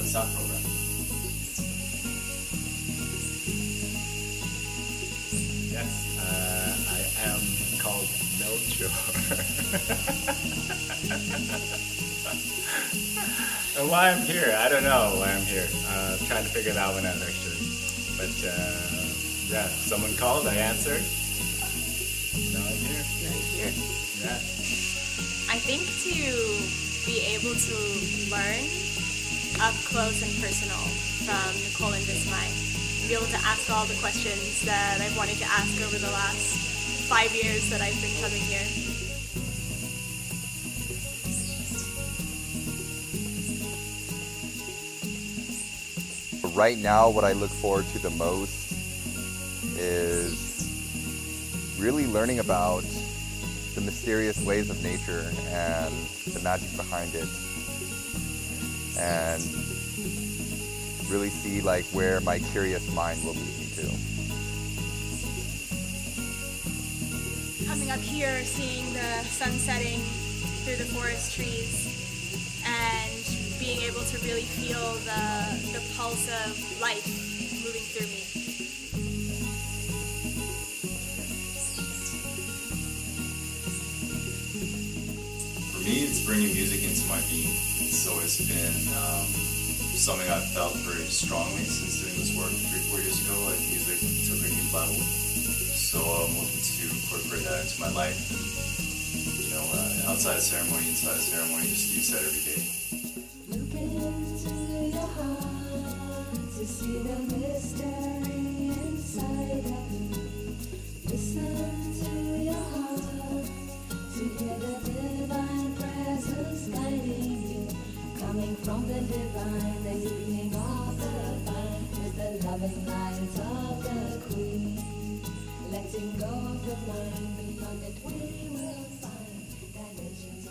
SAP program. Yes, I am called Melchior. And why I'm here, I don't know why I'm here. Trying to figure that one out actually. But yeah, someone called, I answered. Now I'm here. Now you're here. Yeah. I think to be able to learn up close and personal from Nicole and Vismai, be able to ask all the questions that I've wanted to ask over the last 5 years that I've been coming here. Right now, what I look forward to the most is really learning about the mysterious ways of nature and the magic behind it, and really see like where my curious mind will lead me to. Coming up here, seeing the sun setting through the forest trees, and being able to really feel the pulse of life moving through me. For me, it's bringing music into my being. So it's been something I've felt very strongly since doing this work 3-4 years ago. Like music took a new level. So I'm looking to incorporate that into my life. You know, outside of ceremony, inside of ceremony, just use that every day. Look into your heart to see the mystery inside of you. Listen to your heart to hear the divine presence guiding you. Coming from the divine, the evening of the vine, with the loving light of the Queen. Letting go of the mind, beyond it we will find dimensions.